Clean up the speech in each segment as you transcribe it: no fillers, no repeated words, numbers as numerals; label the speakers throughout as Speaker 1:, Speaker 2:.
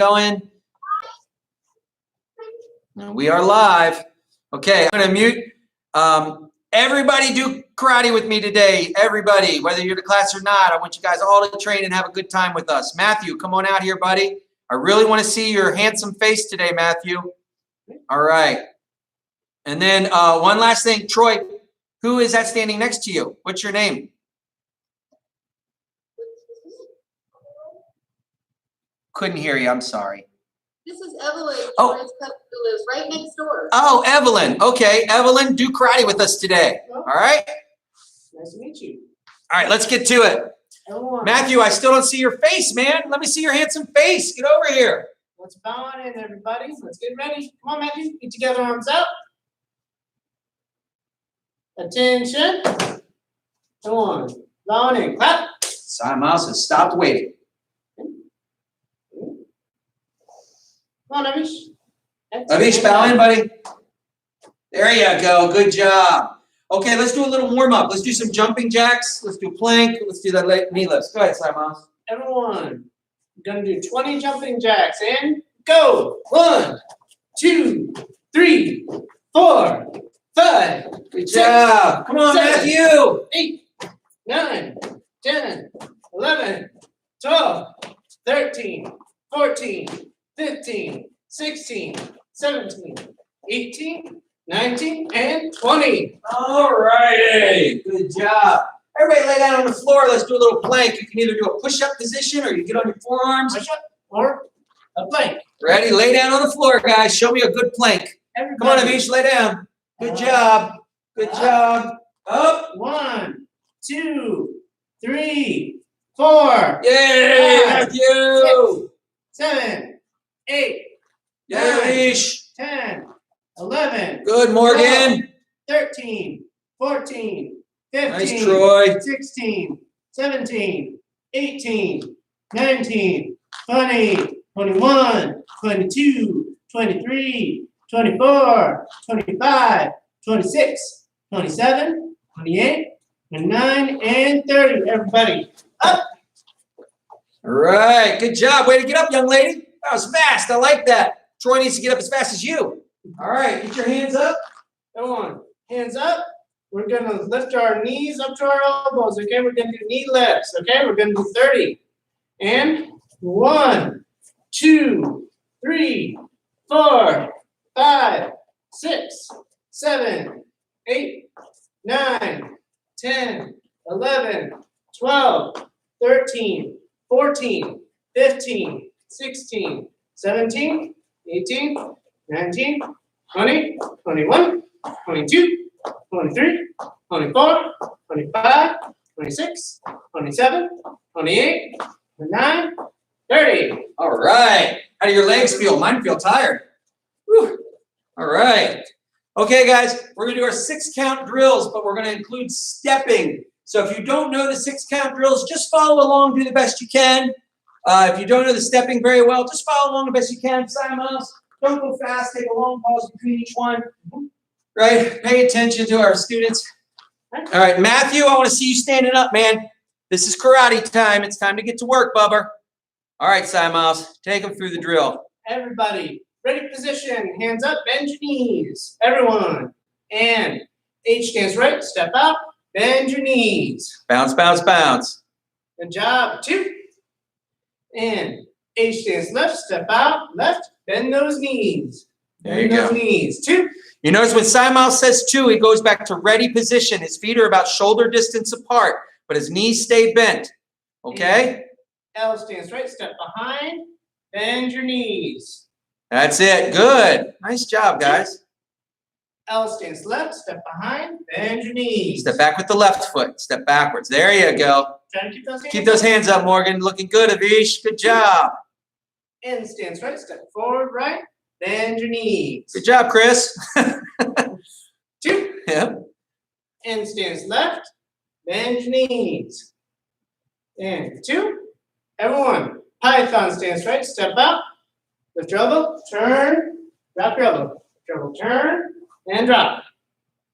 Speaker 1: going? We are live. Okay, I'm going to mute. Everybody do karate with me today. Everybody, whether you're in the class or not, I want you guys all to train and have a good time with us. Matthew, come on out here, buddy. I really want to see your handsome face today, Matthew. All right. And then one last thing, Troy, who is that standing next to you? What's your name? Couldn't hear you. I'm sorry.
Speaker 2: This is Evelyn.
Speaker 1: Oh.
Speaker 2: Who lives right next door.
Speaker 1: Oh, Evelyn. Okay, Evelyn, do karate with us today. All right?
Speaker 3: Nice to meet you.
Speaker 1: All right, let's get to it.
Speaker 3: Everyone,
Speaker 1: Matthew, I still don't see your face, man. Let me see your handsome face. Get over here.
Speaker 3: let's bow on in, everybody. Let's get ready. Come on, Matthew. Get together, arms up. Attention. Come on. Bow on in. Clap.
Speaker 1: Simon Miles has stopped waiting.
Speaker 3: Come on, Avish.
Speaker 1: Avish, bow in, buddy. There you go. Good job. Okay, let's do a little warm-up. Let's do some jumping jacks. Let's do plank. Let's do that knee lifts. Go ahead, Simon Miles.
Speaker 3: Everyone, we're going to do 20 jumping jacks. And go. 1, 2, 3, 4, 5.
Speaker 1: Good job. Come on,
Speaker 3: 7,
Speaker 1: Matthew.
Speaker 3: 8, 9, 10, 11, 12, 13, 14, 15, 16, 17, 18, 19, and 20.
Speaker 1: All righty. Good job. Everybody lay down on the floor. Let's do a little plank. You can either do a push-up position or you get on your forearms.
Speaker 3: Push up or a plank.
Speaker 1: Ready? Lay down on the floor, guys. Show me a good plank.
Speaker 3: Everybody.
Speaker 1: Come on, Avish, lay down. Good job. Good job. Up.
Speaker 3: 1, 2, 3, 4.
Speaker 1: Yay,
Speaker 3: 5,
Speaker 1: Matthew.
Speaker 3: 7, 8,
Speaker 1: Yay,
Speaker 3: 9,
Speaker 1: Avish.
Speaker 3: 10, 11,
Speaker 1: Good, Morgan.
Speaker 3: 13, 14, 15,
Speaker 1: Nice, Troy.
Speaker 3: 16, 17, 18, 19, 20, 21, 22, 23, 24, 25, 26, 27, 28, 29, and 30. Everybody up.
Speaker 1: All right. Good job. Way to get up, young lady. That was fast. I like that. Troy needs to get up as fast as you. All right. Get your hands up.
Speaker 3: Come on. Hands up. We're going to lift our knees up to our elbows. Okay. We're going to do knee lifts. Okay. We're going to do 30. And 1, 2, 3, 4, 5, 6, 7, 8, 9, 10, 11, 12, 13, 14, 15, 16, 17, 18, 19, 20, 21, 22, 23, 24, 25, 26, 27, 28, 29, 30. All
Speaker 1: right. How do your legs feel? Mine feel tired. Whew. All right. Okay, guys, we're going to do our 6-count drills, but we're going to include stepping. So if you don't know the 6-count drills, just follow along, do the best you can. If you don't know the stepping very well, just follow along the best you can. Simons, don't go fast. Take a long pause between each one. Right? Pay attention to our students. All right, Matthew, I want to see you standing up, man. This is karate time. It's time to get to work, Bubba. All right, Simons, take them through the drill.
Speaker 3: Everybody, ready position. Hands up, bend your knees. Everyone. And H stands right, step out, bend your knees.
Speaker 1: Bounce, bounce, bounce.
Speaker 3: Good job. 2. And H stands left, step out, left, bend those knees.
Speaker 1: There you
Speaker 3: Bend those
Speaker 1: go.
Speaker 3: knees. 2.
Speaker 1: You notice when Simon says 2, he goes back to ready position. His feet are about shoulder distance apart, but his knees stay bent. Okay?
Speaker 3: L stands right, step behind, bend your knees.
Speaker 1: That's it. Good. Nice job, guys.
Speaker 3: L stands left, step behind, bend your knees.
Speaker 1: Step back with the left foot. Step backwards. There you go.
Speaker 3: Try to keep those hands
Speaker 1: Keep those hands up, Morgan. Looking good, Avish. Good job.
Speaker 3: N stands right, step forward, right, bend your knees.
Speaker 1: Good job, Chris.
Speaker 3: 2.
Speaker 1: Yeah.
Speaker 3: N stands left, bend your knees. And 2. Everyone, Python stands right, step out, lift your elbow, turn, drop your elbow. Dribble, turn, and drop.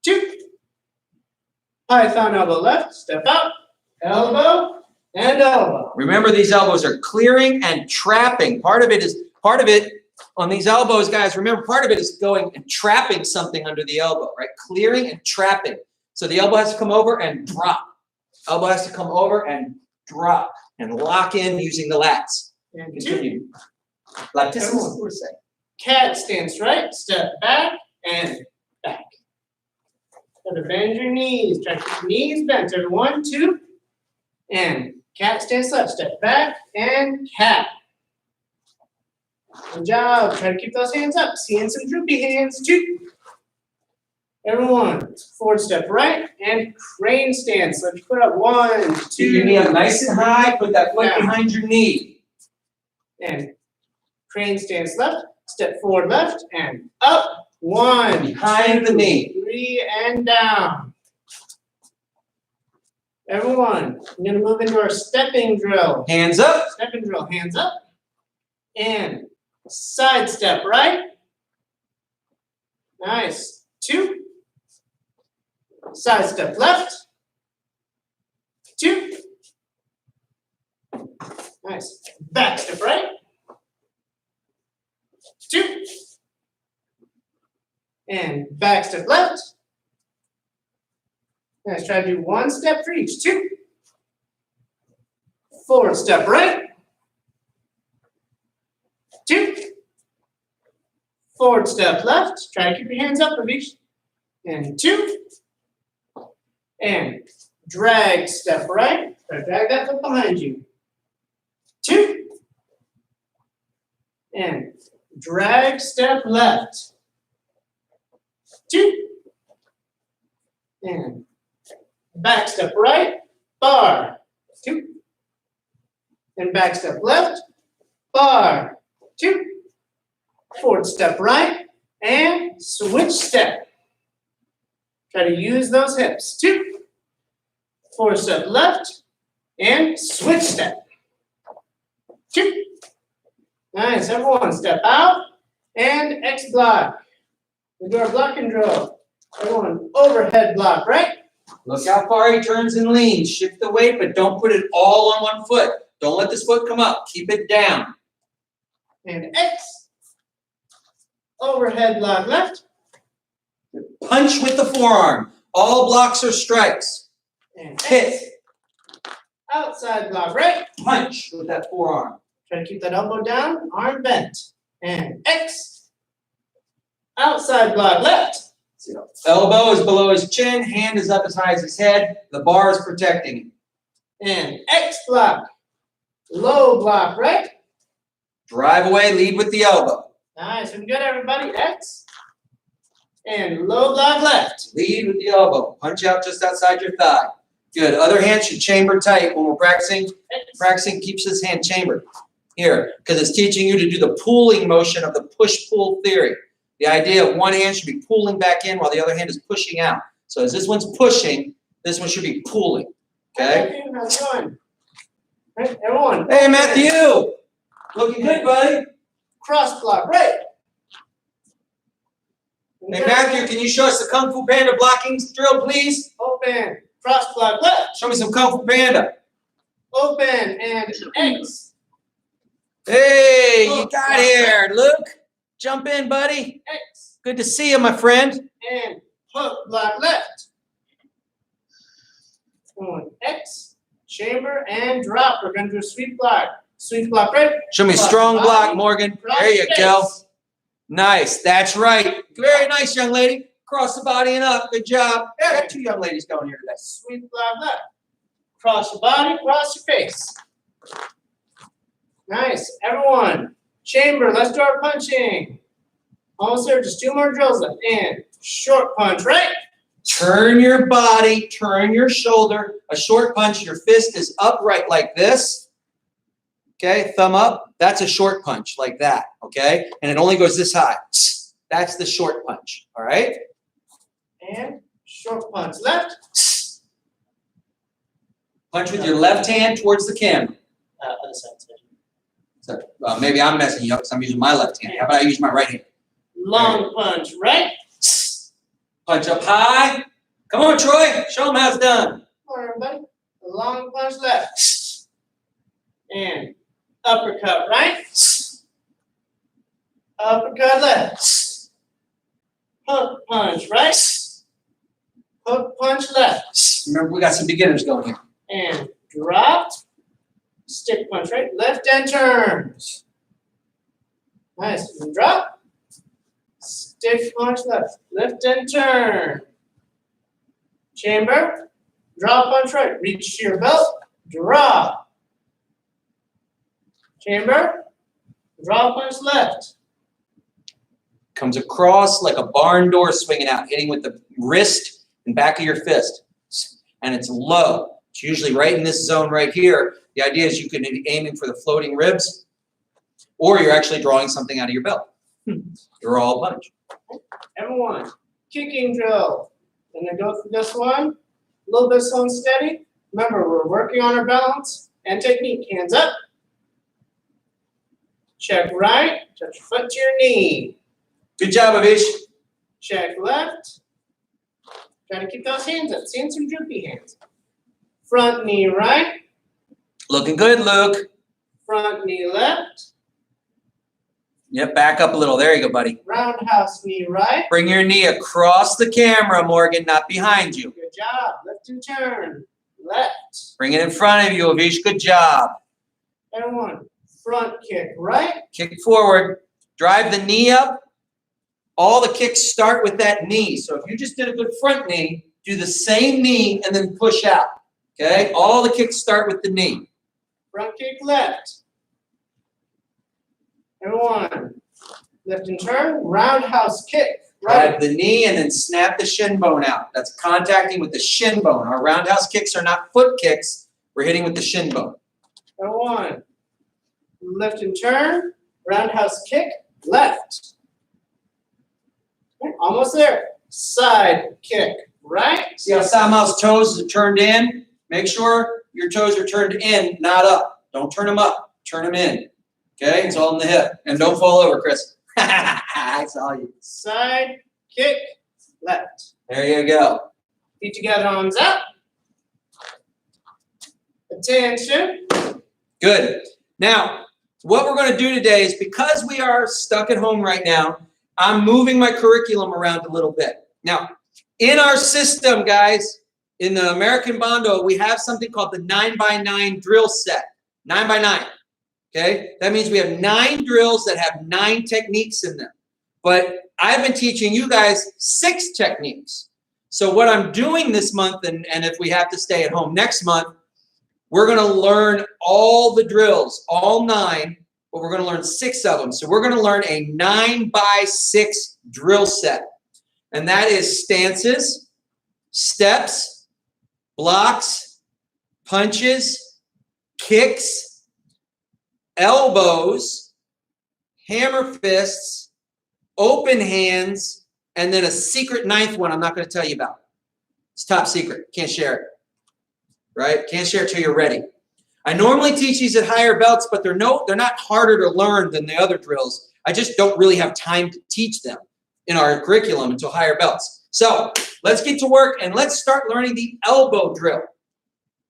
Speaker 3: 2. Python elbow left, step out, elbow, and elbow.
Speaker 1: Remember, these elbows are clearing and trapping. Part of part of it on these elbows, guys, remember part of it is going and trapping something under the elbow, right? Clearing and trapping. So the elbow has to come over and drop. Elbow has to come over and drop and lock in using the lats.
Speaker 3: And 2.
Speaker 1: Continue. Latissimus dorsi.
Speaker 3: Cat stance right, step back and back. Try to bend your knees. Try to keep your knees bent. 1, 2. And cat stance left. Step back and cat. Good job. Try to keep those hands up. Seeing some droopy hands. 2. Everyone, forward step right and crane stance. Let's put up 1, 2.
Speaker 1: Keep your knee up nice and high. Put that foot behind your knee.
Speaker 3: And crane stance left. Step forward left and up. 1,
Speaker 1: Behind the knee.
Speaker 3: 3, and down. Everyone, I'm going to move into our stepping drill.
Speaker 1: Hands up.
Speaker 3: Stepping drill, hands up. And side step right. Nice. 2. Side step left. 2. Nice. Back step right. 2. And back step left. Nice. Try to do 1 step for each. 2. Forward step right. 2. Forward step left. Try to keep your hands up, Avish. And 2. And drag step right. Try to drag that foot behind you. 2. And drag step left. 2. And back step right. Bar. 2. And back step left. Bar. 2. Forward step right. And switch step. Try to use those hips. 2. Forward step left. And switch step. 2. Nice. Everyone step out. And X block. We do our block and drill. Everyone overhead block, right?
Speaker 1: Look how far he turns and leans. Shift the weight, but don't put it all on one foot. Don't let this foot come up. Keep it down.
Speaker 3: And X. Overhead block left.
Speaker 1: Punch with the forearm. All blocks are strikes.
Speaker 3: And
Speaker 1: Hit.
Speaker 3: X. Outside block right.
Speaker 1: Punch with that forearm.
Speaker 3: Try to keep that elbow down, arm bent. And X. Outside block left.
Speaker 1: Elbow is below his chin. Hand is up as high as his head. The bar is protecting him.
Speaker 3: And X block. Low block right.
Speaker 1: Drive away. Lead with the elbow.
Speaker 3: Nice and good, everybody. X. And low block left.
Speaker 1: Lead with the elbow. Punch out just outside your thigh. Good. Other hand should chamber tight when we're practicing.
Speaker 3: X.
Speaker 1: Practicing keeps this hand chambered. Here, because it's teaching you to do the pulling motion of the push-pull theory. The idea of one hand should be pulling back in while the other hand is pushing out. So as this one's pushing, this one should be pulling. Okay?
Speaker 3: How's it going? Right, everyone.
Speaker 1: Hey, Matthew! Looking good, buddy.
Speaker 3: Cross block right.
Speaker 1: Hey, Matthew, can you show us the Kung Fu Panda blocking drill, please?
Speaker 3: Open. Cross block left.
Speaker 1: Show me some Kung Fu Panda.
Speaker 3: Open and X.
Speaker 1: Hey, you got here. Luke, jump in, buddy.
Speaker 3: X.
Speaker 1: Good to see you, my friend.
Speaker 3: And hook block left. Going X. Chamber and drop. We're going to do a sweep block. Sweep block right.
Speaker 1: Show me a
Speaker 3: Cross
Speaker 1: strong
Speaker 3: body,
Speaker 1: block, Morgan.
Speaker 3: cross
Speaker 1: There you
Speaker 3: face.
Speaker 1: go. Nice. That's right. Very nice, young lady. Cross the body and up. Good job. Yeah, I got 2 young ladies going here today.
Speaker 3: Sweep block left. Cross your body, cross your face. Nice. Everyone, chamber, let's do our punching. Almost there, just 2 more drills left. And short punch, right?
Speaker 1: Turn your body, turn your shoulder. A short punch, your fist is upright like this. Okay, thumb up. That's a short punch like that, okay? And it only goes this high. That's the short punch, all right?
Speaker 3: And short punch left.
Speaker 1: Punch with your left hand towards the camera.
Speaker 3: Other side.
Speaker 1: So, maybe I'm messing you up because I'm using my left hand. How about I use my right hand?
Speaker 3: Long punch, right?
Speaker 1: Punch up high. Come on, Troy. Show them how it's done.
Speaker 3: Come on, everybody. Long punch left. And uppercut, right? Uppercut left. Hook punch right. Hook punch left.
Speaker 1: Remember, we got some beginners going here.
Speaker 3: And drop. Stick punch right. Left and turns. Nice. And drop. Stick punch left. Lift and turn. Chamber. Drop punch right. Reach to your belt. Drop. Chamber. Drop punch left.
Speaker 1: Comes across like a barn door swinging out, hitting with the wrist and back of your fist. And it's low. It's usually right in this zone right here. The idea is you could be aiming for the floating ribs, or you're actually drawing something out of your belt. Draw a punch.
Speaker 3: Everyone, kicking drill. And then go through this one. A little bit slow and steady. Remember, we're working on our balance and technique. Hands up. Check right. Touch your foot to your knee.
Speaker 1: Good job, Avish.
Speaker 3: Check left. Try to keep those hands up. Seeing some droopy hands. Front knee right.
Speaker 1: Looking good, Luke.
Speaker 3: Front knee left.
Speaker 1: Yep, back up a little. There you go, buddy.
Speaker 3: Roundhouse knee right.
Speaker 1: Bring your knee across the camera, Morgan, not behind you.
Speaker 3: Good job. Lift and turn. Left.
Speaker 1: Bring it in front of you, Avish. Good job.
Speaker 3: Everyone, front kick right.
Speaker 1: Kick forward. Drive the knee up. All the kicks start with that knee. So if you just did a good front knee, do the same knee and then push out. Okay? All the kicks start with the knee.
Speaker 3: Front kick left. Everyone, lift and turn. Roundhouse kick
Speaker 1: Drive
Speaker 3: right.
Speaker 1: the knee and then snap the shin bone out. That's contacting with the shin bone. Our roundhouse kicks are not foot kicks. We're hitting with the shin bone.
Speaker 3: Everyone, lift and turn. Roundhouse kick left. Okay, almost there. Side kick right.
Speaker 1: See how Samal's toes are turned in? Make sure your toes are turned in, not up. Don't turn them up. Turn them in. Okay? It's all in the hip. And don't fall over, Chris. I saw you.
Speaker 3: Side kick left.
Speaker 1: There you go.
Speaker 3: Feet together, arms up. Attention.
Speaker 1: Good. Now, what we're going to do today is because we are stuck at home right now, I'm moving my curriculum around a little bit. Now, in our system, guys, in the American Bondo, we have something called the 9x9 drill set. 9x9. Okay? That means we have 9 drills that have 9 techniques in them. But I've been teaching you guys 6 techniques. So what I'm doing this month, and if we have to stay at home next month, we're going to learn all the drills, all 9, but we're going to learn 6 of them. So we're going to learn a 9x6 drill set. And that is stances, steps, blocks, punches, kicks, elbows, hammer fists, open hands, and then a secret 9th one I'm not going to tell you about. It's top secret. Can't share it. Right? Can't share it till you're ready. I normally teach these at higher belts, but they're not harder to learn than the other drills. I just don't really have time to teach them in our curriculum until higher belts. So let's get to work and let's start learning the elbow drill.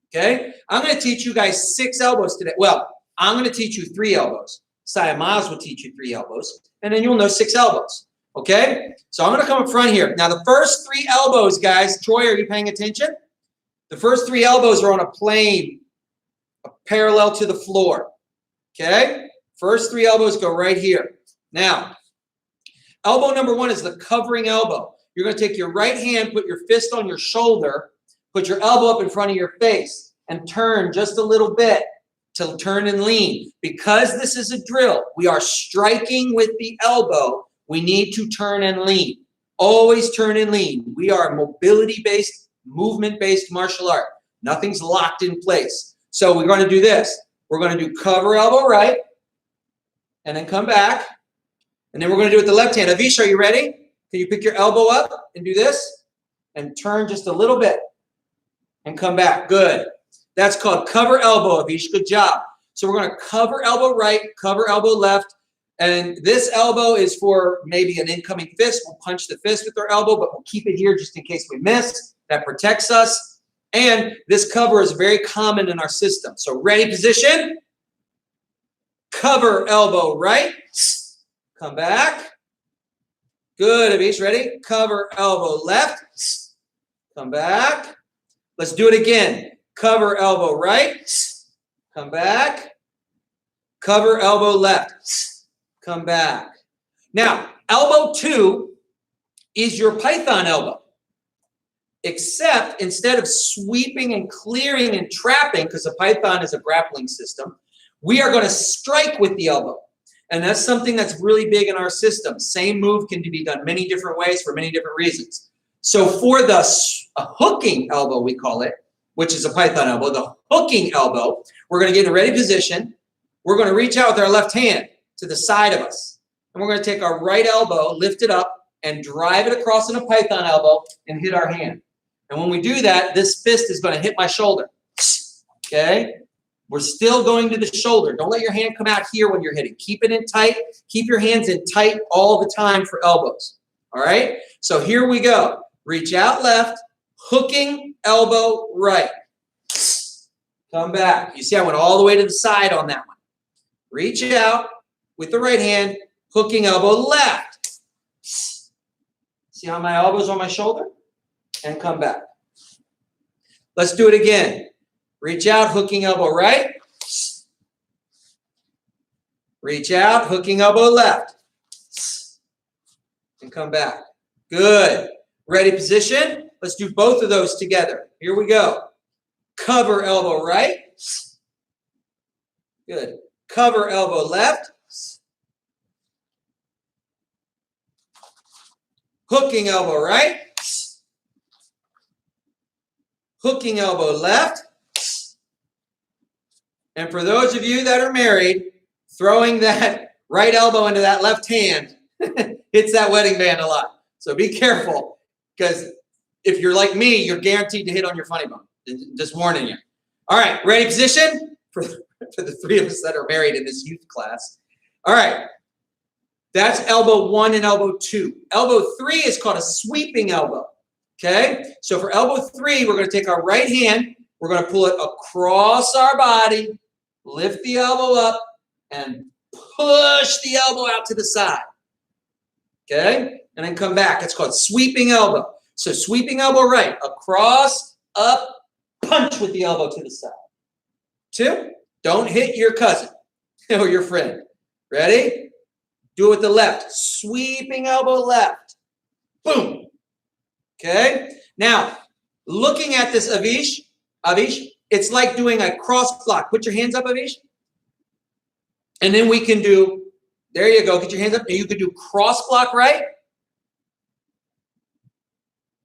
Speaker 1: Okay? I'm going to teach you guys 6 elbows today. Well, I'm going to teach you 3 elbows. Saya Miles will teach you 3 elbows, and then you'll know 6 elbows. Okay? So I'm going to come up front here. Now, the first 3 elbows, guys, Troy, are you paying attention? The first 3 elbows are on a plane, parallel to the floor. Okay? First 3 elbows go right here. Now, elbow number 1 is the covering elbow. You're going to take your right hand, put your fist on your shoulder, put your elbow up in front of your face, and turn just a little bit to turn and lean. Because this is a drill, we are striking with the elbow. We need to turn and lean. Always turn and lean. We are mobility-based, movement-based martial art. Nothing's locked in place. So we're going to do this. We're going to do cover elbow right, and then come back. And then we're going to do it with the left hand. Avish, are you ready? Can you pick your elbow up and do this? And turn just a little bit. And come back. Good. That's called cover elbow, Avish. Good job. So we're going to cover elbow right, cover elbow left. And this elbow is for maybe an incoming fist. We'll punch the fist with our elbow, but we'll keep it here just in case we miss. That protects us. And this cover is very common in our system. So ready, position. Cover elbow right. Come back. Good, Avish. Ready? Cover elbow left. Come back. Let's do it again. Cover elbow right. Come back. Cover elbow left. Come back. Now, elbow 2 is your python elbow. Except instead of sweeping and clearing and trapping, because a python is a grappling system, we are going to strike with the elbow. And that's something that's really big in our system. Same move can be done many different ways for many different reasons. So for the hooking elbow, we call it, which is a python elbow, the hooking elbow, we're going to get in a ready position. We're going to reach out with our left hand to the side of us. And we're going to take our right elbow, lift it up, and drive it across in a python elbow and hit our hand. And when we do that, this fist is going to hit my shoulder. Okay? We're still going to the shoulder. Don't let your hand come out here when you're hitting. Keep it in tight. Keep your hands in tight all the time for elbows. All right? So here we go. Reach out left, hooking elbow right. Come back. You see I went all the way to the side on that one. Reach out with the right hand, hooking elbow left. See how my elbow's on my shoulder? And come back. Let's do it again. Reach out, hooking elbow right. Reach out, hooking elbow left. And come back. Good. Ready position. Let's do both of those together. Here we go. Cover elbow right. Good. Cover elbow left. Hooking elbow right. Hooking elbow left. And for those of you that are married, throwing that right elbow into that left hand hits that wedding band a lot. So be careful, because if you're like me, you're guaranteed to hit on your funny bone. Just warning you. All right, ready position for the three of us that are married in this youth class. All right, that's elbow 1 and elbow 2. Elbow 3 is called a sweeping elbow. Okay, so for elbow 3, we're going to take our right hand, we're going to pull it across our body, lift the elbow up, and push the elbow out to the side. Okay, and then come back. It's called sweeping elbow. So sweeping elbow right, across, up, punch with the elbow to the side. 2, don't hit your cousin or your friend. Ready? Do it with the left. Sweeping elbow left. Boom. Okay? Now, looking at this, Avish, it's like doing a cross block. Put your hands up, Avish. And then we can do, there you go, get your hands up. And you can do cross block right.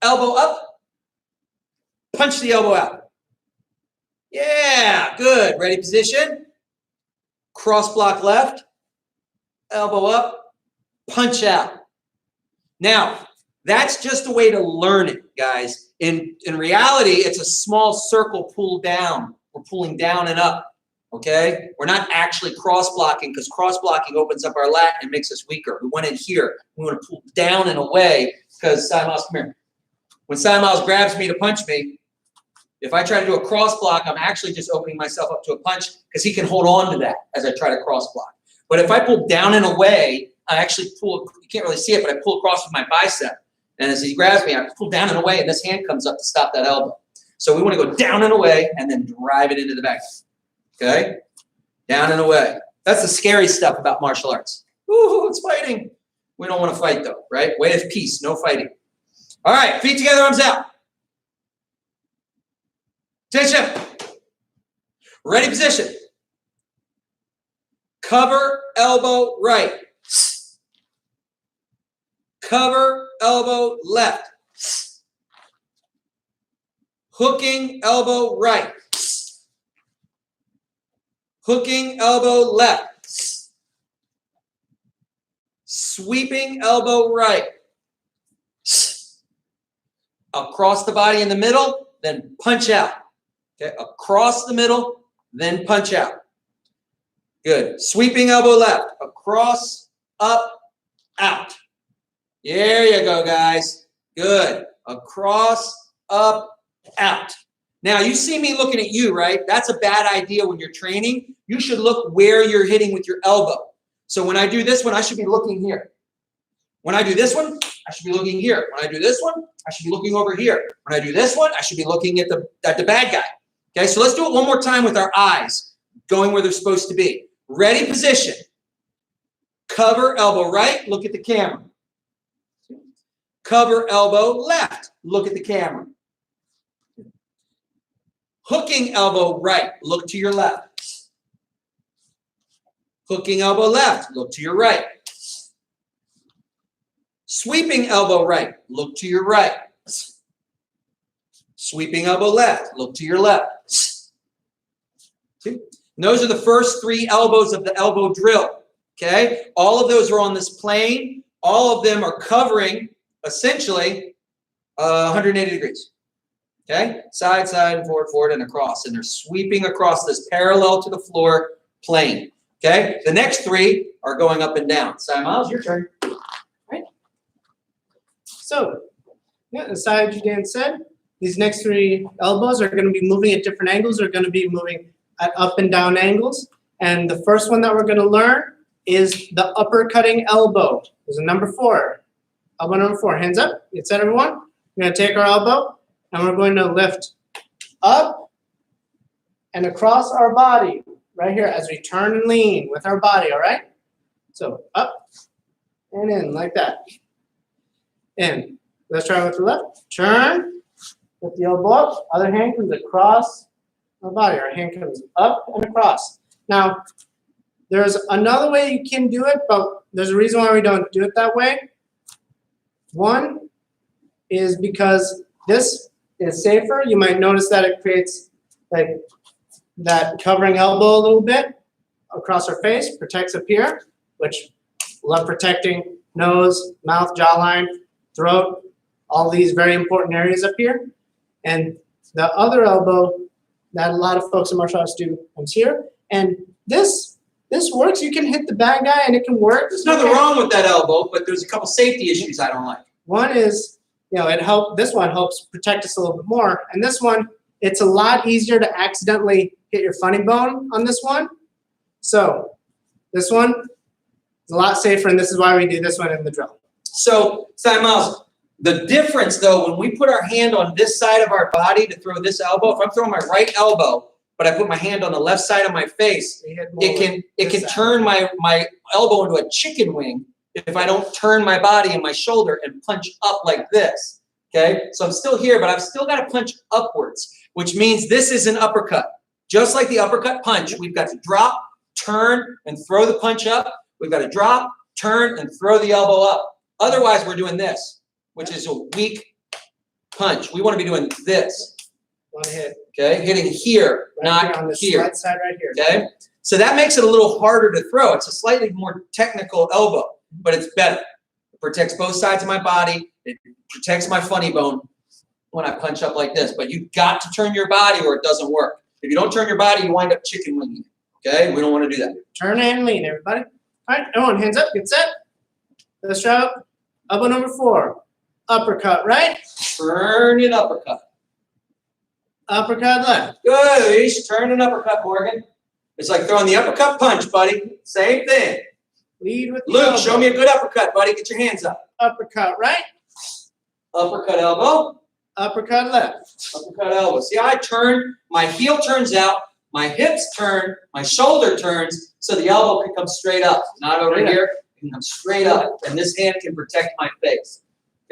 Speaker 1: Elbow up. Punch the elbow out. Yeah, good. Ready position. Cross block left. Elbow up. Punch out. Now, that's just a way to learn it, guys. In reality, it's a small circle pulled down. We're pulling down and up, okay? We're not actually cross-blocking, because cross-blocking opens up our lat and makes us weaker. We want in here. We want to pull down and away, because Cy Miles, come here. When Cy Miles grabs me to punch me, if I try to do a cross-block, I'm actually just opening myself up to a punch, because he can hold on to that as I try to cross-block. But if I pull down and away, I actually pull, you can't really see it, but I pull across with my bicep. And as he grabs me, I pull down and away, and this hand comes up to stop that elbow. So we want to go down and away and then drive it into the back. Okay? Down and away. That's the scary stuff about martial arts. Ooh, it's fighting. We don't want to fight, though, right? Way of peace, no fighting. All right, feet together, arms out. Attention. Ready position. Cover elbow right. Cover elbow left. Hooking elbow right. Hooking elbow left. Sweeping elbow right. Across the body in the middle, then punch out. Okay, across the middle, then punch out. Good. Sweeping elbow left. Across, up, out. There you go, guys. Good. Across, up, out. Now, you see me looking at you, right? That's a bad idea when you're training. You should look where you're hitting with your elbow. So when I do this one, I should be looking here. When I do this one, I should be looking here. When I do this one, I should be looking over here. When I do this one, I should be looking at the bad guy. Okay, so let's do it one more time with our eyes going where they're supposed to be. Ready, position. Cover, elbow right, look at the camera. Cover, elbow left, look at the camera. Hooking elbow right, look to your left. Hooking elbow left, look to your right. Sweeping elbow right, look to your right. Sweeping elbow left, look to your left. See? And those are the first 3 elbows of the elbow drill. Okay? All of those are on this plane. All of them are covering, essentially, 180 degrees. Okay? Side, side, and forward, forward, and across. And they're sweeping across this parallel to the floor plane. Okay? The next 3 are going up and down. Cy Miles, your turn.
Speaker 3: So, yeah, as Cy Judan said, these next 3 elbows are going to be moving at different angles. They're going to be moving at up and down angles. And the first one that we're going to learn is the uppercutting elbow. There's a number 4. Elbow number 4. Hands up. Get set, everyone. We're going to take our elbow and we're going to lift up and across our body right here as we turn and lean with our body, all right? So up and in like that. In. Let's try with the left. Turn. Lift the elbow up. Other hand comes across our body. Our hand comes up and across. Now, there's another way you can do it, but there's a reason why we don't do it that way. One is because this is safer. You might notice that it creates like that covering elbow a little bit across our face, protects up here, which love protecting nose, mouth, jawline, throat, all these very important areas up here. And the other elbow that a lot of folks in martial arts do comes here. And this works. You can hit the bad guy and it can work.
Speaker 1: There's nothing wrong with that elbow, but there's a couple safety issues I don't like.
Speaker 3: One is, this one helps protect us a little bit more. And this one, it's a lot easier to accidentally hit your funny bone on this one. So this one is a lot safer, and this is why we do this one in the drill.
Speaker 1: So, Cy Miles, the difference though, when we put our hand on this side of our body to throw this elbow, if I'm throwing my right elbow, but I put my hand on the left side of my face, it can turn my elbow into a chicken wing if I don't turn my body and my shoulder and punch up like this. Okay? So I'm still here, but I've still got to punch upwards, which means this is an uppercut. Just like the uppercut punch, we've got to drop, turn, and throw the punch up. We've got to drop, turn, and throw the elbow up. Otherwise, we're doing this, which is a weak punch. We want to be doing this.
Speaker 3: One hit.
Speaker 1: Okay? Hitting here,
Speaker 3: Right
Speaker 1: not
Speaker 3: here on this
Speaker 1: here.
Speaker 3: right side right here.
Speaker 1: Okay? So that makes it a little harder to throw. It's a slightly more technical elbow, but it's better. It protects both sides of my body. It protects my funny bone when I punch up like this. But you've got to turn your body or it doesn't work. If you don't turn your body, you wind up chicken winging. Okay? We don't want to do that.
Speaker 3: Turn and lean, everybody. All right, everyone, hands up, get set. Let's try out elbow number 4. Uppercut right.
Speaker 1: Turn and uppercut.
Speaker 3: Uppercut left.
Speaker 1: Good. Ish. Turn and uppercut, Morgan. It's like throwing the uppercut punch, buddy. Same thing.
Speaker 3: Lead with the
Speaker 1: Luke,
Speaker 3: elbow.
Speaker 1: show me a good uppercut, buddy. Get your hands up.
Speaker 3: Uppercut right.
Speaker 1: Uppercut elbow.
Speaker 3: Uppercut left.
Speaker 1: Uppercut elbow. See, I turn, my heel turns out, my hips turn, my shoulder turns, so the elbow can come straight up. Not over here. It can come straight up, and this hand can protect my face.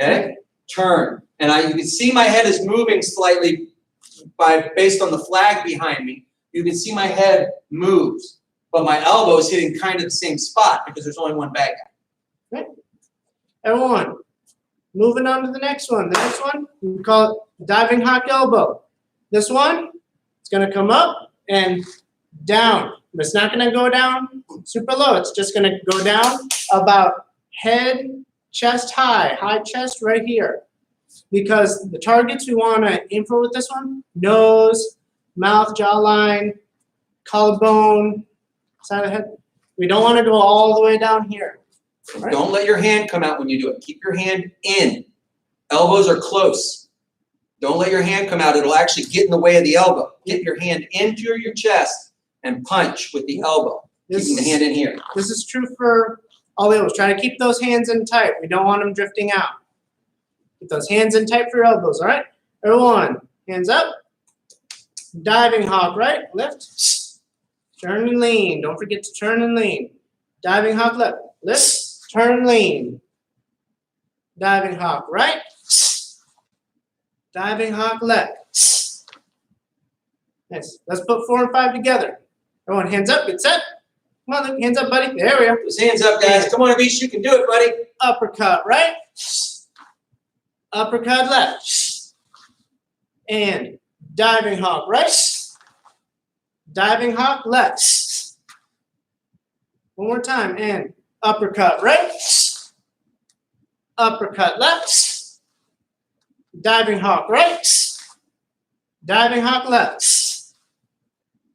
Speaker 1: Okay? Turn. And you can see my head is moving slightly based on the flag behind me. You can see my head moves, but my elbow is hitting kind of the same spot because there's only one bad guy.
Speaker 3: Right. Everyone, moving on to the next one. The next one, we call it diving hawk elbow. This one, it's going to come up and down. But it's not going to go down super low. It's just going to go down about head, chest high, high chest right here. Because the targets we want to aim for with this one, nose, mouth, jawline, collarbone, side of the head. We don't want to go all the way down here. Right?
Speaker 1: Don't let your hand come out when you do it. Keep your hand in. Elbows are close. Don't let your hand come out. It'll actually get in the way of the elbow. Get your hand into your chest and punch with the elbow. keeping the hand in here.
Speaker 3: This is true for all the elbows. Try to keep those hands in tight. We don't want them drifting out. Keep those hands in tight for your elbows, all right? Everyone, hands up. Diving hawk, right? Lift. Turn and lean. Don't forget to turn and lean. Diving hawk left. Lift. Turn, lean. Diving hawk right. Diving hawk left. Nice. Let's put 4 and 5 together. Everyone, hands up. Get set. Come on, hands up, buddy. There we go.
Speaker 1: Those hands up, guys. Come on, Avish, you can do it, buddy.
Speaker 3: Uppercut right. Uppercut left. And diving hawk right. Diving hawk left. One more time. And uppercut right. Uppercut left. Diving hawk right. Diving hawk left.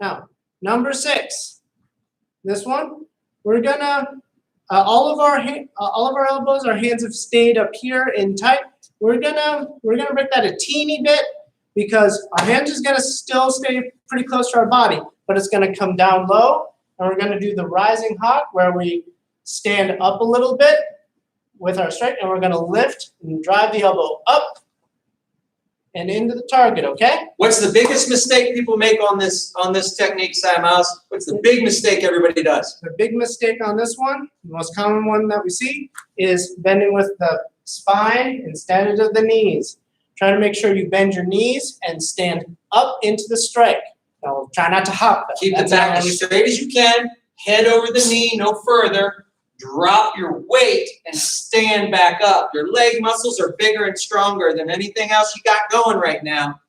Speaker 3: Now, number 6. This one, we're gonna all of our elbows, our hands have stayed up here in tight. We're gonna break that a teeny bit because our hands is gonna still stay pretty close to our body, but it's gonna come down low, and we're gonna do the rising hawk where we stand up a little bit with our strike, and we're gonna lift and drive the elbow up and into the target, okay?
Speaker 1: What's the biggest mistake people make on this technique, Sam Mouse? What's the big mistake everybody does?
Speaker 3: The big mistake on this one, the most common one that we see, is bending with the spine instead of the knees. Try to make sure you bend your knees and stand up into the strike. Now, try not to hop.
Speaker 1: Keep the back as straight as you can. Head over the knee, no further. Drop your weight and stand back up. Your leg muscles are bigger and stronger than anything else you got going right now.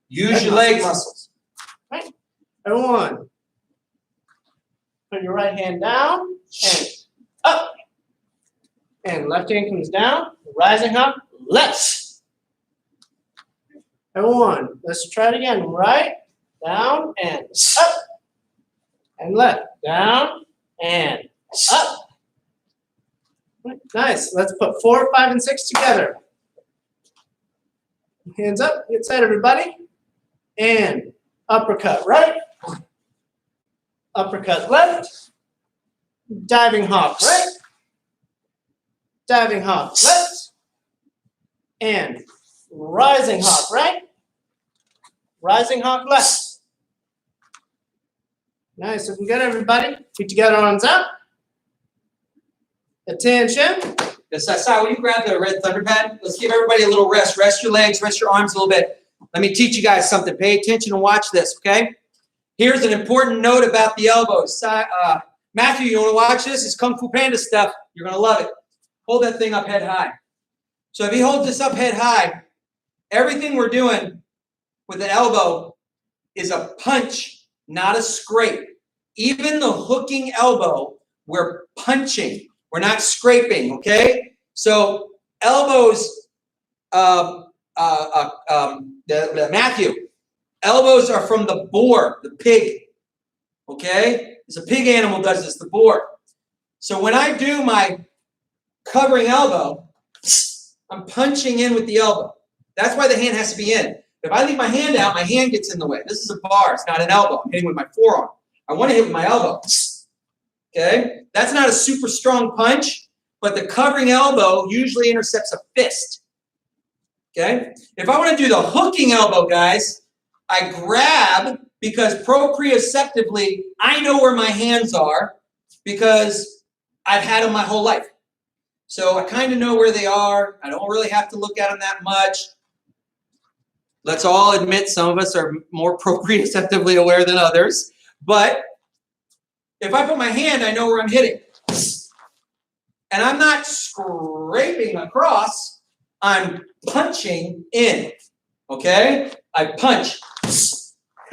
Speaker 1: Use your leg muscles.
Speaker 3: Right. Everyone, put your right hand down and up. And left hand comes down. Rising hawk, left. Everyone, let's try it again. Right, down, and up. And left, down, and up. Nice. Let's put 4, 5, and 6 together. Hands up. Get set, everybody. And uppercut right. Uppercut left. Diving hawk right. Diving hawk left. And rising hawk right. Rising hawk left. Nice. Looking good, everybody. Feet together, arms out. Attention.
Speaker 1: Sai, will you grab the red thunder pad? Let's give everybody a little rest. Rest your legs, rest your arms a little bit. Let me teach you guys something. Pay attention and watch this, okay? Here's an important note about the elbows. Matthew, you want to watch this? It's Kung Fu Panda stuff. You're going to love it. Hold that thing up head high. So if he holds this up head high, everything we're doing with the elbow is a punch, not a scrape. Even the hooking elbow, we're punching. We're not scraping, okay? So elbows, Matthew, elbows are from the boar, the pig, okay? It's a pig animal does this, the boar. So when I do my covering elbow, I'm punching in with the elbow. That's why the hand has to be in. If I leave my hand out, my hand gets in the way. This is a bar, it's not an elbow. I'm hitting with my forearm. I want to hit with my elbow. Okay, that's not a super strong punch, but the covering elbow usually intercepts a fist. Okay, if I want to do the hooking elbow, guys, I grab because proprioceptively I know where my hands are because I've had them my whole life. So I kind of know where they are. I don't really have to look at them that much. Let's all admit some of us are more proprioceptively aware than others, but if I put my hand, I know where I'm hitting. And I'm not scraping across, I'm punching in, okay? I punch.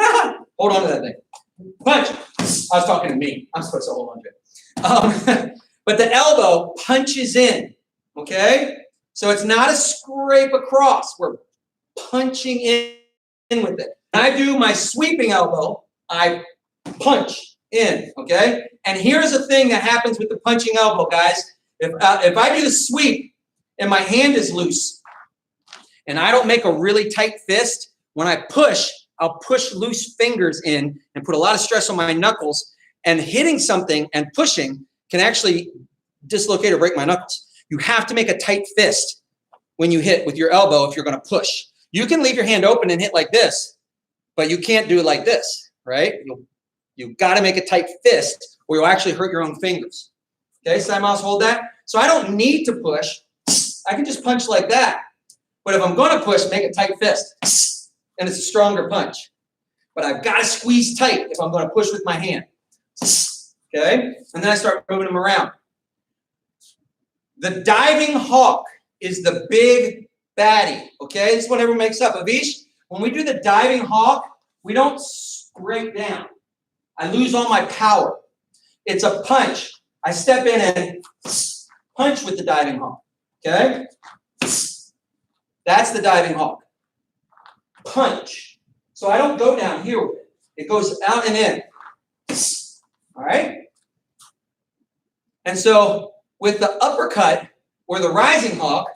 Speaker 1: Hold on to that thing. Punch. I was talking to me. I'm supposed to hold on to it. But the elbow punches in, okay? So it's not a scrape across. We're punching in with it. When I do my sweeping elbow, I punch in, okay? And here's the thing that happens with the punching elbow, guys. If I do the sweep and my hand is loose and I don't make a really tight fist, when I push, I'll push loose fingers in and put a lot of stress on my knuckles. And hitting something and pushing can actually dislocate or break my knuckles. You have to make a tight fist when you hit with your elbow if you're going to push. You can leave your hand open and hit like this, but you can't do it like this, right? You've got to make a tight fist or you'll actually hurt your own fingers. Okay, Simons, hold that. So I don't need to push. I can just punch like that. But if I'm going to push, make a tight fist. And it's a stronger punch. But I've got to squeeze tight if I'm going to push with my hand. Okay? And then I start moving them around. The diving hawk is the big baddie. Okay? This is what everyone makes up. Avish, when we do the diving hawk, we don't scrape down. I lose all my power. It's a punch. I step in and punch with the diving hawk. Okay? That's the diving hawk. Punch. So I don't go down here with it. It goes out and in. All right? And so with the uppercut or the rising hawk,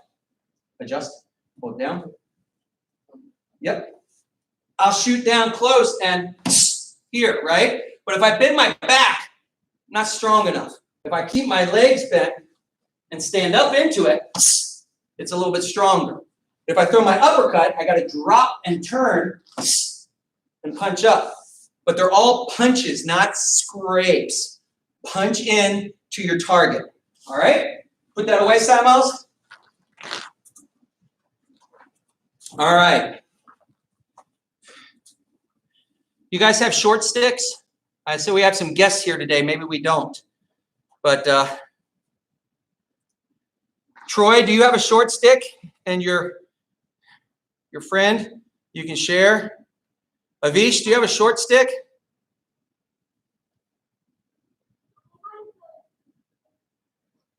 Speaker 1: adjust, hold down. Yep. I'll shoot down close and here, right? But if I bend my back, I'm not strong enough. If I keep my legs bent and stand up into it, it's a little bit stronger. If I throw my uppercut, I got to drop and turn and punch up. But they're all punches, not scrapes. Punch in to your target. All right? Put that away, Simons. All right. You guys have short sticks? I said we have some guests here today. Maybe we don't. But Troy, do you have a short stick? And your friend, you can share. Avish, do you have a short stick?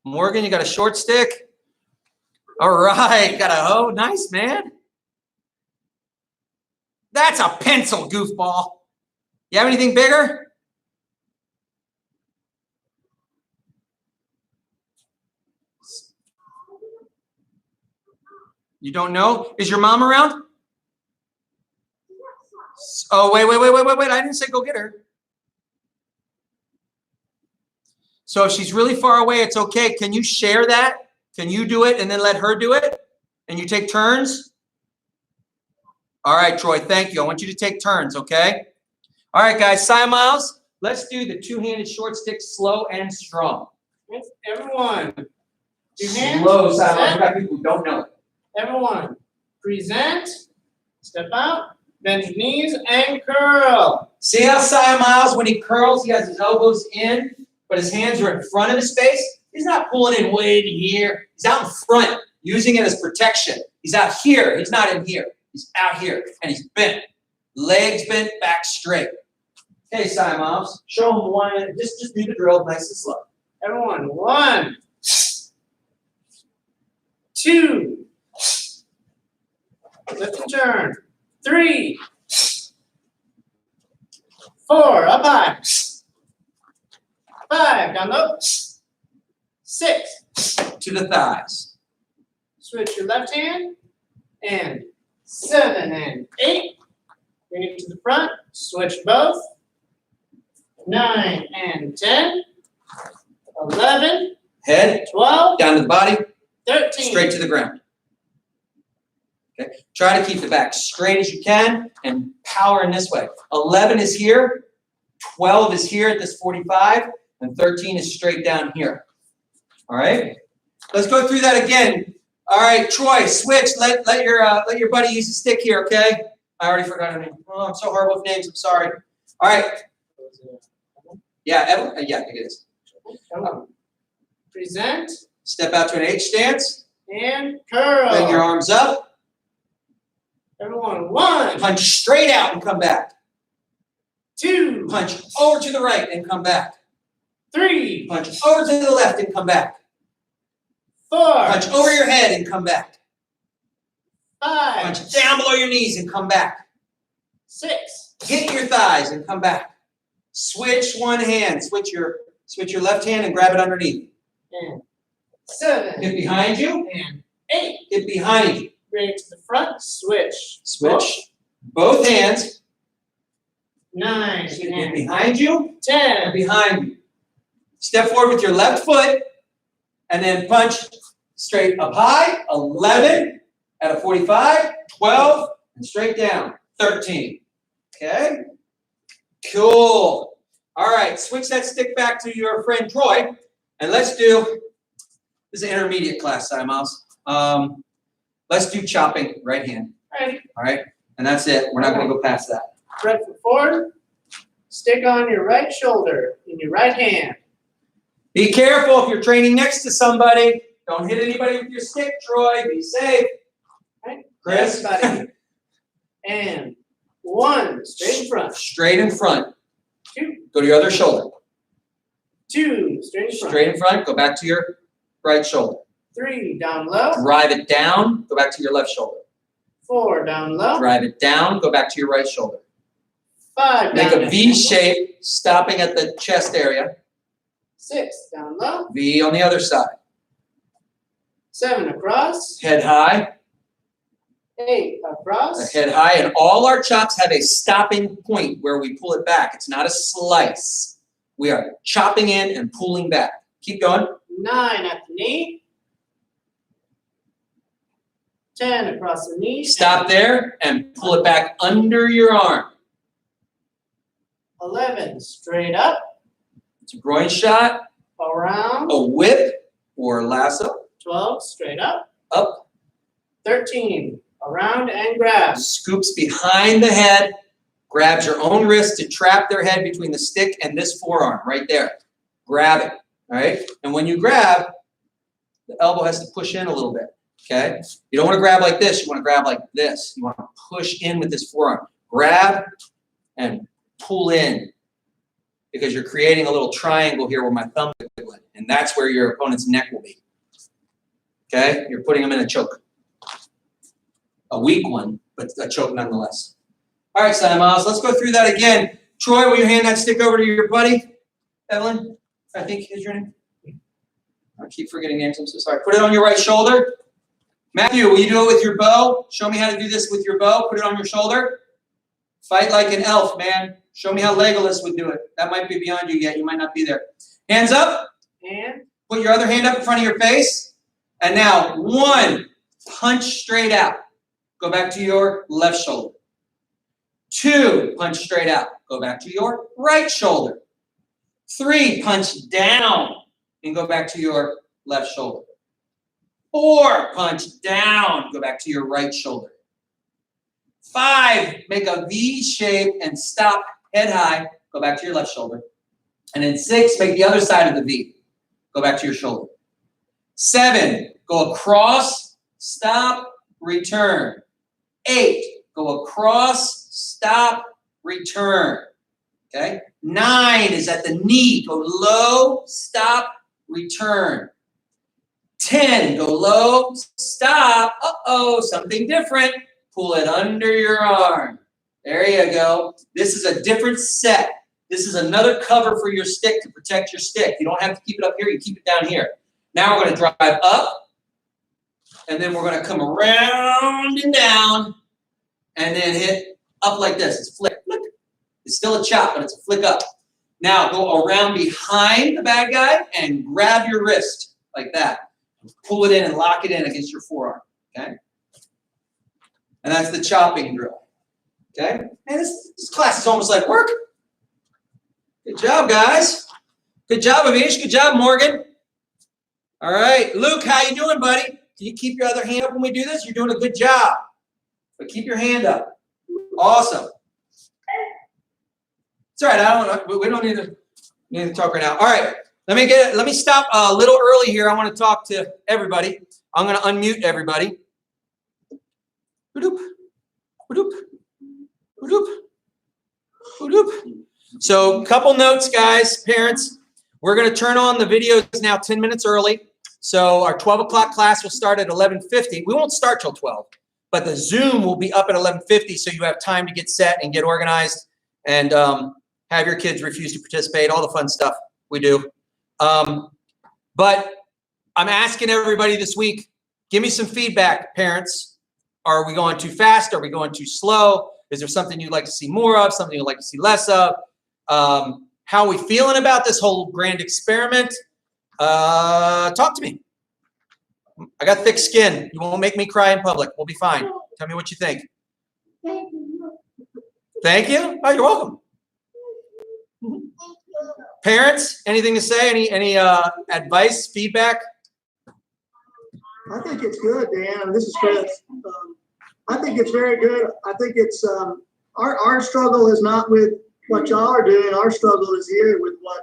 Speaker 1: Morgan, you got a short stick? All right, got a hoe. Nice, man. That's a pencil, goofball. You have anything bigger? You don't know? Is your mom around? Oh, wait. I didn't say go get her. So if she's really far away, it's okay. Can you share that? Can you do it and then let her do it? And you take turns? All right, Troy, thank you. I want you to take turns, okay? All right, guys, Simons, let's do the two-handed short stick slow and strong.
Speaker 3: Everyone, two hands.
Speaker 1: Slow, Simons. We got people who don't know it.
Speaker 3: Everyone, present, step out, bend your knees, and curl.
Speaker 1: See how Simons, when he curls, he has his elbows in, but his hands are in front of his face? He's not pulling in way in here. He's out in front, using it as protection. He's out here. He's not in here. He's out here, and he's bent. Legs bent, back straight. Okay, Simons, show him one. Just do the drill nice and slow.
Speaker 3: Everyone, 1, 2, lift and turn. 3, 4, up high. 5, down low. 6,
Speaker 1: To the thighs.
Speaker 3: switch your left hand. And 7 and 8. Bring it to the front. Switch both. 9 and 10. 11.
Speaker 1: Head,
Speaker 3: 12.
Speaker 1: down to the body,
Speaker 3: 13.
Speaker 1: straight to the ground. Okay. Try to keep the back straight as you can and power in this way. 11 is here, 12 is here at this 45, and 13 is straight down here. All right? Let's go through that again. All right, Troy, switch. Let your buddy use the stick here, okay? I already forgot her name. Oh, I'm so horrible with names. I'm sorry. All right. Yeah, Evan? Yeah, I think it is.
Speaker 3: Present
Speaker 1: Step out to an H stance.
Speaker 3: and curl.
Speaker 1: Bring your arms up.
Speaker 3: Everyone, 1,
Speaker 1: Punch straight out and come back.
Speaker 3: 2,
Speaker 1: Punch over to the right and come back.
Speaker 3: 3,
Speaker 1: Punch over to the left and come back.
Speaker 3: 4,
Speaker 1: Punch over your head and come back.
Speaker 3: 5,
Speaker 1: Punch down below your knees and come back.
Speaker 3: 6,
Speaker 1: Hit your thighs and come back. Switch one hand. Switch your left hand and grab it underneath.
Speaker 3: and 7,
Speaker 1: Get behind you.
Speaker 3: and 8.
Speaker 1: Get behind you.
Speaker 3: Bring it to the front. Switch.
Speaker 1: Switch. Both hands.
Speaker 3: 9,
Speaker 1: Should be
Speaker 3: and
Speaker 1: behind you and
Speaker 3: 10.
Speaker 1: behind you. Step forward with your left foot and then punch straight up high. 11 at a 45, 12, and straight down. 13. Okay? Cool. All right, switch that stick back to your friend Troy, and let's do, this is an intermediate class, Si Miles. Let's do chopping right hand.
Speaker 3: Ready.
Speaker 1: All right? And that's it. We're not going to go past that.
Speaker 3: Right foot forward. Stick on your right shoulder in your right hand.
Speaker 1: Be careful if you're training next to somebody. Don't hit anybody with your stick, Troy. Be safe.
Speaker 3: Right.
Speaker 1: Chris?
Speaker 3: Everybody. And 1, straight in front.
Speaker 1: Straight in front.
Speaker 3: 2,
Speaker 1: Go to your other shoulder.
Speaker 3: 2, straight in front.
Speaker 1: Straight in front. Go back to your right shoulder.
Speaker 3: 3, down low.
Speaker 1: Drive it down. Go back to your left shoulder.
Speaker 3: 4, down low.
Speaker 1: Drive it down. Go back to your right shoulder.
Speaker 3: 5,
Speaker 1: Make
Speaker 3: down
Speaker 1: a
Speaker 3: at
Speaker 1: V
Speaker 3: angle.
Speaker 1: shape, stopping at the chest area.
Speaker 3: 6, down low.
Speaker 1: V on the other side.
Speaker 3: 7, across.
Speaker 1: Head high.
Speaker 3: 8, across.
Speaker 1: Head high. And all our chops have a stopping point where we pull it back. It's not a slice. We are chopping in and pulling back. Keep going.
Speaker 3: 9 at the knee. 10 across the knee.
Speaker 1: Stop there and pull it back under your arm.
Speaker 3: 11, straight up.
Speaker 1: It's a groin shot,
Speaker 3: Around.
Speaker 1: a whip, or lasso.
Speaker 3: 12, straight up.
Speaker 1: Up.
Speaker 3: 13, around and grab.
Speaker 1: Scoops behind the head. Grabs your own wrist to trap their head between the stick and this forearm right there. Grab it. All right? And when you grab, the elbow has to push in a little bit. Okay? You don't want to grab like this. You want to grab like this. You want to push in with this forearm. Grab and pull in, because you're creating a little triangle here where my thumb is wiggling, and that's where your opponent's neck will be. Okay? You're putting them in a choke. A weak one, but a choke nonetheless. All right, Si Miles, let's go through that again. Troy, will you hand that stick over to your buddy? Evelyn, I think is your name. I keep forgetting names, I'm so sorry. Put it on your right shoulder. Matthew, will you do it with your bow? Show me how to do this with your bow. Put it on your shoulder. Fight like an elf, man. Show me how Legolas would do it. That might be beyond you yet. You might not be there. Hands up.
Speaker 3: And
Speaker 1: Put your other hand up in front of your face. And now, 1, punch straight out. Go back to your left shoulder. 2, punch straight out. Go back to your right shoulder. 3, punch down and go back to your left shoulder. 4, punch down. Go back to your right shoulder. 5, make a V shape and stop head high. Go back to your left shoulder. And then 6, make the other side of the V. Go back to your shoulder. 7, go across, stop, return. 8, go across, stop, return. Okay? 9 is at the knee. Go low, stop, return. 10, go low, stop. Uh-oh, something different. Pull it under your arm. There you go. This is a different set. This is another cover for your stick to protect your stick. You don't have to keep it up here. You keep it down here. Now we're going to drive up, and then we're going to come around and down, and then hit up like this. It's flick. Flick. It's still a chop, but it's a flick up. Now go around behind the bad guy and grab your wrist like that. Pull it in and lock it in against your forearm. Okay? And that's the chopping drill. Okay? Man, this class is almost like work. Good job, guys. Good job, Avish. Good job, Morgan. All right. Luke, how you doing, buddy? Can you keep your other hand up when we do this? You're doing a good job. But keep your hand up. Awesome. It's all right. We don't need to talk right now. All right. Let me stop a little early here. I want to talk to everybody. I'm going to unmute everybody. So, couple notes, guys, parents. We're going to turn on the videos now 10 minutes early. So our 12 o'clock class will start at 11:50. We won't start till 12, but the Zoom will be up at 11:50, so you have time to get set and get organized and have your kids refuse to participate, all the fun stuff we do. But I'm asking everybody this week, give me some feedback, parents. Are we going too fast? Are we going too slow? Is there something you'd like to see more of, something you'd like to see less of? How are we feeling about this whole grand experiment? Talk to me. I got thick skin. You won't make me cry in public. We'll be fine. Tell me what you think.
Speaker 2: Thank you.
Speaker 1: Thank you. Oh, you're welcome.
Speaker 2: Thank you.
Speaker 1: Parents, anything to say? Any advice, feedback?
Speaker 4: I think it's good, Dan. This is Chris. I think it's very good. I think it's our struggle is not with what y'all are doing. Our struggle is here with what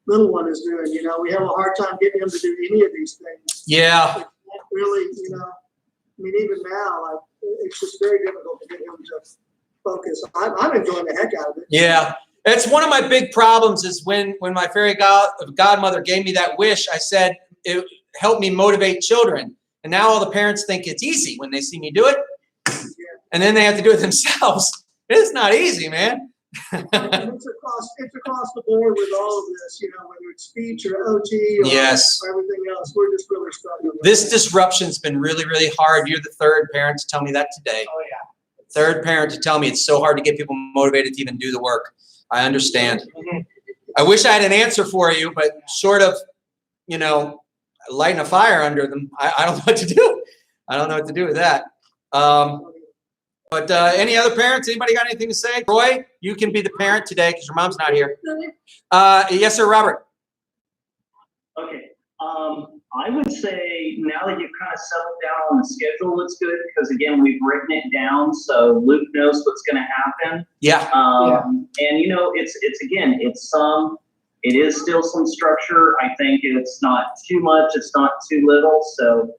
Speaker 4: little one is doing. You know, we have a hard time getting him to do any of these things.
Speaker 1: Yeah.
Speaker 4: It's not really, you know, I mean, even now, like, it's just very difficult to get him to focus. I'm enjoying the heck out of it.
Speaker 1: Yeah. It's one of my big problems is when my fairy godmother gave me that wish, I said it helped me motivate children. And now all the parents think it's easy when they see me do it. And then they have to do it themselves. It's not easy, man.
Speaker 4: And it's across the board with all of this, you know, whether it's speech or OT or
Speaker 1: Yes.
Speaker 4: everything else. We're just really struggling with
Speaker 1: This
Speaker 4: it.
Speaker 1: disruption's been really, really hard. You're the third parent to tell me that today.
Speaker 3: Oh, yeah.
Speaker 1: Third parent to tell me it's so hard to get people motivated to even do the work. I understand. I wish I had an answer for you, but short of, you know, lighting a fire under them, I don't know what to do. I don't know what to do with that. But any other parents? Anybody got anything to say? Roy, you can be the parent today because your mom's not here. Yes, sir, Robert.
Speaker 5: Okay, I would say now that you've kind of settled down on the schedule, it's good because again, we've written it down, so Luke knows what's going to happen.
Speaker 1: Yeah.
Speaker 5: And you know, it is still some structure. I think it's not too much, it's not too little. So